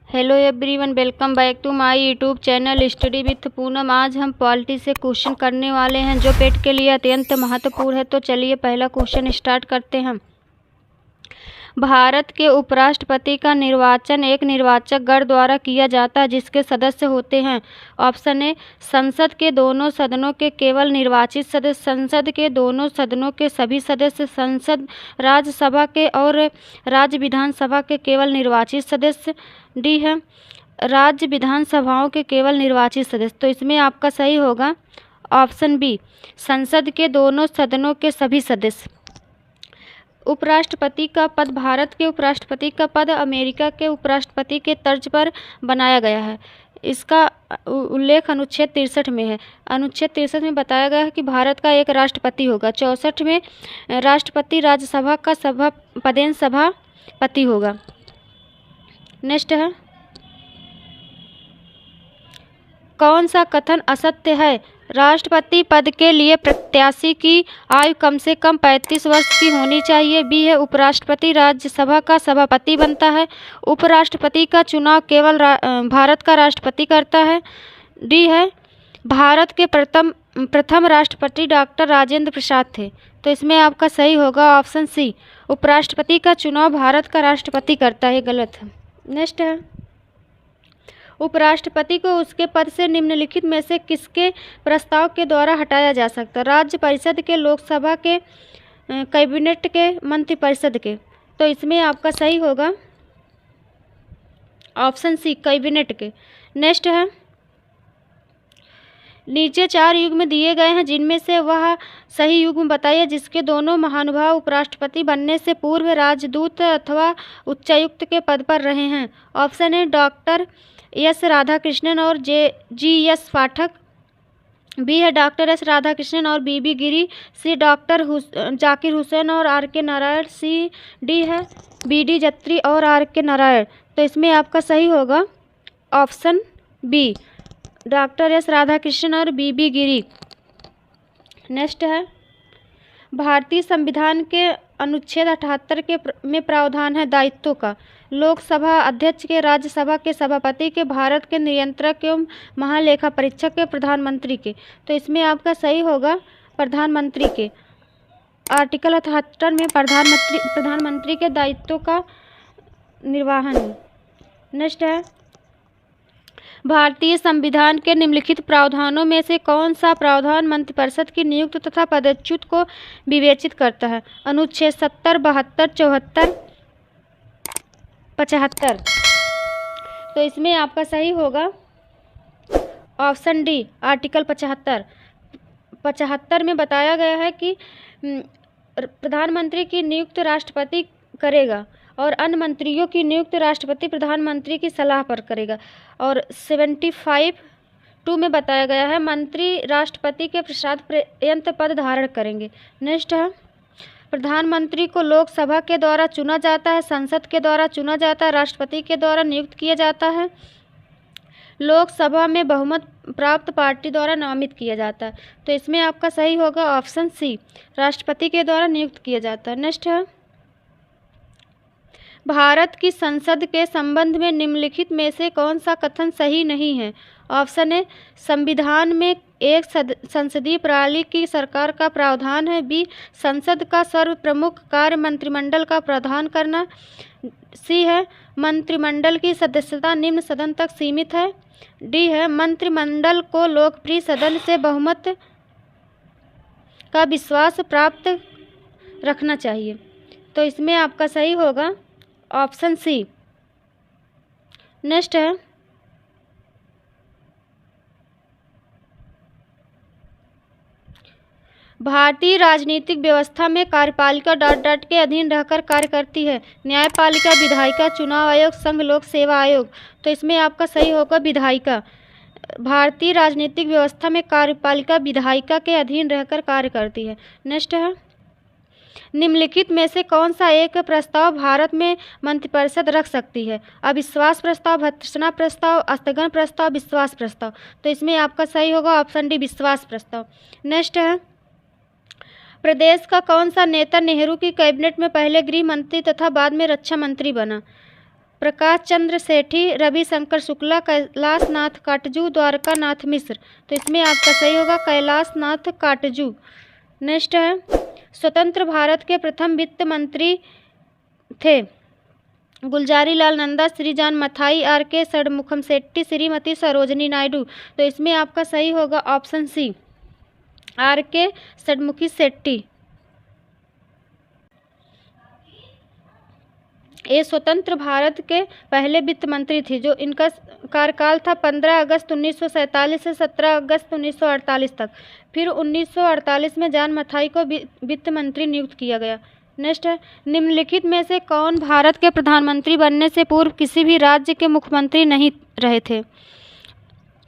Hello everyone, welcome back to my YouTube channel study with Poonam. आज हम polity से question करने वाले हैं जो पेट के लिए अत्यंत महत्वपूर्ण है। तो चलिए पहला क्वेश्चन स्टार्ट करते हैं। भारत के उपराष्ट्रपति का निर्वाचन एक निर्वाचक गण द्वारा किया जाता है जिसके सदस्य होते हैं। ऑप्शन ए, संसद के दोनों सदनों के केवल निर्वाचित सदस्य, संसद के दोनों सदनों के सभी सदस्य, संसद राज्यसभा के और राज्य विधानसभा के केवल निर्वाचित सदस्य। डी है, राज्य विधानसभाओं के केवल निर्वाचित सदस्य। तो इसमें आपका सही होगा ऑप्शन बी, संसद के दोनों सदनों के सभी सदस्य। उपराष्ट्रपति का पद, भारत के उपराष्ट्रपति का पद अमेरिका के उपराष्ट्रपति के तर्ज पर बनाया गया है। इसका उल्लेख अनुच्छेद 63 में है। अनुच्छेद 63 में बताया गया है कि भारत का एक राष्ट्रपति होगा। 64 में राष्ट्रपति राज्यसभा का पदेन सभापति होगा। नेक्स्ट है, कौन सा कथन असत्य है? राष्ट्रपति पद के लिए प्रत्याशी की आयु कम से कम 35 वर्ष की होनी चाहिए। बी है, उपराष्ट्रपति राज्यसभा का सभापति बनता है। उपराष्ट्रपति का चुनाव केवल भारत का राष्ट्रपति करता है। डी है, भारत के प्रथम राष्ट्रपति डॉक्टर राजेंद्र प्रसाद थे। तो इसमें आपका सही होगा ऑप्शन सी, उपराष्ट्रपति का चुनाव भारत का राष्ट्रपति करता है। गलत है। नेक्स्ट है, उपराष्ट्रपति को उसके पद से निम्नलिखित में से किसके प्रस्ताव के द्वारा हटाया जा सकता है? राज्य परिषद के, लोकसभा के, कैबिनेट के, मंत्रिपरिषद के। तो इसमें आपका सही होगा ऑप्शन सी, कैबिनेट के। नेक्स्ट है, नीचे 4 युग्म दिए गए हैं जिनमें से वह सही युग्म बताइए जिसके दोनों महानुभाव उपराष्ट्रपति बनने से पूर्व राजदूत अथवा उच्चायुक्त के पद पर रहे हैं। Option A, doctor S Radhakrishnan और जी एस पाठक। बी है, डॉक्टर एस राधाकृष्णन और B Giri. C, doctor Zakir Hussain और R K Narayan. C, D है, बी डी जत्री और आर के नारायण। तो इसमें आपका सही होगा option B, doctor S Radhakrishnan और बी गिरी। नेक्स्ट है, भारतीय संविधान के अनुच्छेद 78 में प्रावधान है दायित्वों का। लोकसभा अध्यक्ष के, राज्यसभा के सभापति के, भारत के नियंत्रक एवं महालेखा परीक्षक के, प्रधानमंत्री के। तो इसमें आपका सही होगा प्रधानमंत्री के। आर्टिकल 78 में प्रधानमंत्री के दायित्वों का निर्वहन है। नेक्स्ट है, भारतीय संविधान के निम्नलिखित प्रावधानों में से कौन सा प्रावधान मंत्रिपरिषद की नियुक्ति तथा पदच्युत को विवेचित करता है? अनुच्छेद 70, 72, 74, 75। तो इसमें आपका सही होगा ऑप्शन डी, आर्टिकल 75। 75 में बताया गया है कि प्रधानमंत्री की नियुक्ति राष्ट्रपति करेगा और अन्य मंत्रियों की नियुक्ति राष्ट्रपति प्रधानमंत्री की सलाह पर करेगा। और 75(2) में बताया गया है मंत्री राष्ट्रपति के पश्चात पर्यंत पद धारण करेंगे। नेक्स्ट है, प्रधानमंत्री को लोकसभा के द्वारा चुना जाता है, संसद के द्वारा चुना जाता है, राष्ट्रपति के द्वारा नियुक्त किया जाता है, लोकसभा में बहुमत प्राप्त पार्टी द्वारा नामित किया जाता है। तो इसमें आपका सही होगा ऑप्शन सी, राष्ट्रपति के द्वारा नियुक्त किया जाता है। नेक्स्ट है, भारत की संसद के संबंध में निम्नलिखित में से कौन सा कथन सही नहीं है? ऑप्शन ए, संविधान में एक संसदीय प्रणाली की सरकार का प्रावधान है। बी, संसद का सर्वप्रमुख कार्य मंत्रिमंडल का प्रधान करना। सी है, मंत्रिमंडल की सदस्यता निम्न सदन तक सीमित है। डी है, मंत्रिमंडल को लोकप्रिय सदन से बहुमत का विश्वास प्राप्त रखना चाहिए। तो इसमें आपका सही होगा ऑप्शन सी। नेक्स्ट है, भारतीय राजनीतिक व्यवस्था में कार्यपालिका ... के अधीन रहकर कार्य करती है। न्यायपालिका, विधायिका, चुनाव आयोग, संघ लोक सेवा आयोग। तो इसमें आपका सही होगा विधायिका। भारतीय राजनीतिक व्यवस्था में कार्यपालिका विधायिका के अधीन रहकर कार्य करती है। नेक्स्ट है, निम्नलिखित में से कौन सा एक प्रस्ताव भारत में मंत्रिपरिषद रख सकती है? अविश्वास प्रस्ताव, भर्त्सना प्रस्ताव, स्थगन प्रस्ताव, विश्वास प्रस्ताव। तो इसमें आपका सही होगा ऑप्शन डी, विश्वास प्रस्ताव। नेक्स्ट है, प्रदेश का कौन सा नेता नेहरू की कैबिनेट में पहले गृह मंत्री तथा बाद में रक्षा मंत्री बना? प्रकाश चंद्र सेठी, रविशंकर शुक्ला, कैलाश नाथ काटजू, द्वारका नाथ मिश्र। तो इसमें आपका सही होगा कैलाश नाथ काटजू। नेक्स्ट है, स्वतंत्र भारत के प्रथम वित्त मंत्री थे गुलजारी लाल नंदा, श्रीजान मथाई, आर के षणमुखम शेट्टी, श्रीमती सरोजनी नायडू। तो इसमें आपका सही होगा ऑप्शन सी, आर के षणमुखी शेट्टी। ये स्वतंत्र भारत के पहले वित्त मंत्री थे, जो इनका कार्यकाल था 15 अगस्त 1947 से 17 अगस्त 1948 तक। फिर 1948 में जान मथाई को वित्त मंत्री नियुक्त किया गया। नेक्स्ट है, निम्नलिखित में से कौन भारत के प्रधानमंत्री बनने से पूर्व किसी भी राज्य के मुख्यमंत्री नहीं रहे थे?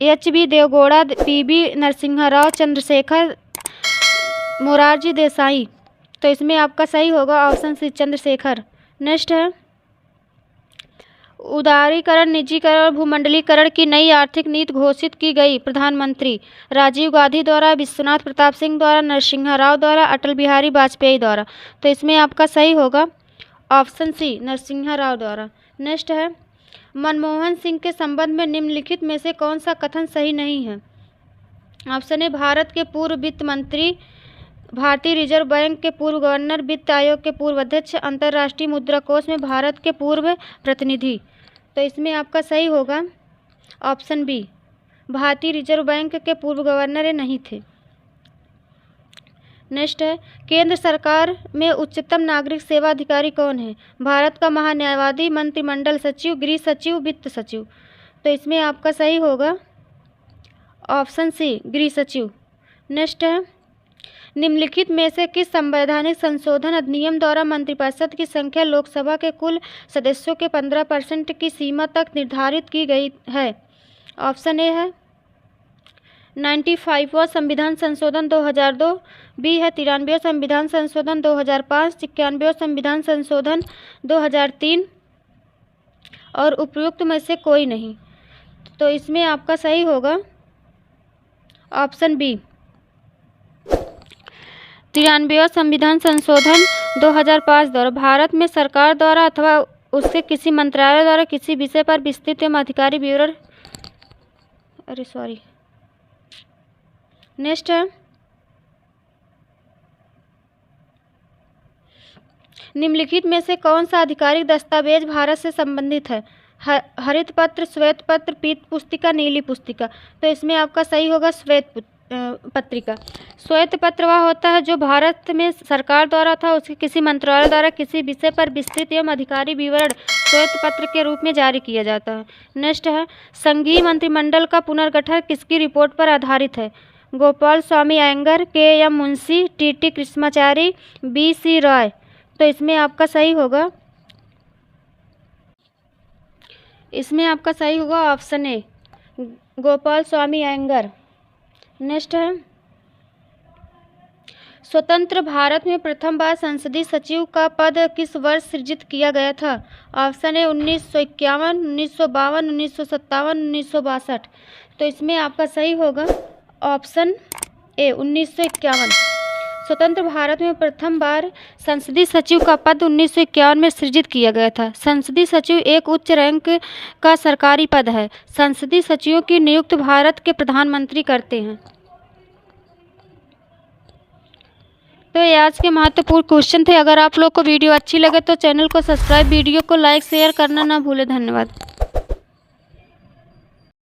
एच.बी. देवगौड़ा, पी.बी. नरसिम्हा राव, चंद्रशेखर, मोरारजी देसाई। तो इसमें आपका सही होगा ऑप्शन सी, चंद्रशेखर। नेक्स्ट है, उदारीकरण, निजीकरण और भूमंडलीकरण की नई आर्थिक नीति घोषित की गई प्रधानमंत्री राजीव गांधी द्वारा, विश्वनाथ प्रताप सिंह द्वारा, नरसिम्हा राव द्वारा, अटल बिहारी वाजपेयी द्वारा। तो इसमें आपका सही होगा ऑप्शन सी, नरसिम्हा राव द्वारा। नेक्स्ट है, मनमोहन सिंह के संबंध में निम्नलिखित में से कौन सा कथन सही नहीं है? ऑप्शन ए, भारत के पूर्व वित्त मंत्री, भारतीय रिजर्व बैंक के पूर्व गवर्नर, वित्त आयोग के पूर्व अध्यक्ष, अंतर्राष्ट्रीय मुद्रा कोष में भारत के पूर्व प्रतिनिधि। तो इसमें आपका सही होगा ऑप्शन बी, भारतीय रिजर्व बैंक के पूर्व गवर्नर नहीं थे। नेक्स्ट है, केंद्र सरकार में उच्चतम नागरिक सेवा अधिकारी कौन है? भारत का महान्यायवादी, मंत्रिमंडल सचिव, गृह सचिव, वित्त सचिव। तो इसमें आपका सही होगा ऑप्शन सी, गृह सचिव। नेक्स्ट है, निम्नलिखित में से किस संवैधानिक संशोधन अधिनियम द्वारा मंत्रिपरिषद की संख्या लोकसभा के कुल सदस्यों के 15% की सीमा तक निर्धारित की गई है? ऑप्शन ए है 95वां संविधान संशोधन 2002, बी है 93वां संविधान संशोधन 2005, 91वां संविधान संशोधन 2003 और उपयुक्त में से कोई नहीं। तो इसमें आपका सही होगा ऑप्शन बी, 93वां संविधान संशोधन 2005 द्वारा भारत में सरकार द्वारा अथवा उसके किसी मंत्रालय द्वारा किसी विषय पर विस्तृत एवं अधिकारी विवरण। नेक्स्ट है, निम्नलिखित में से कौन सा आधिकारिक दस्तावेज भारत से संबंधित है? हरित पत्र, श्वेत पत्र, पीत पुस्तिका, नीली पुस्तिका। तो इसमें आपका सही होगा श्वेत पत्रिका। श्वेत पत्र वह होता है जो भारत में सरकार द्वारा था उसके किसी मंत्रालय द्वारा किसी विषय पर विस्तृत एवं अधिकारी विवरण श्वेत पत्र के रूप में जारी किया जाता है। नेक्स्ट है, संघीय मंत्रिमंडल का पुनर्गठन किसकी रिपोर्ट पर आधारित है? Gopal Swami Ayyangar, K M. Munshi, T T. Krishnachari, B C. Roy. तो इसमें आपका सही होगा option A, Gopal Swami Ayyangar. Next है, स्वतंत्र भारत में प्रथम बार संसदीय सचिव का पद किस वर्ष सृजित किया गया था? Option A 1951, 1952, 1957, 1962। तो इसमें आपका सही होगा ऑप्शन ए 1951। स्वतंत्र भारत में प्रथम बार संसदीय सचिव का पद 1951 में सृजित किया गया था। संसदीय सचिव एक उच्च रैंक का सरकारी पद है। संसदीय सचिवों की नियुक्ति भारत के प्रधानमंत्री करते हैं। तो ये आज के महत्वपूर्ण क्वेश्चन थे। अगर आप लोग को वीडियो अच्छी लगे तो चैनल को सब्सक्राइब, वीडियो को लाइक शेयर करना ना भूलें। धन्यवाद।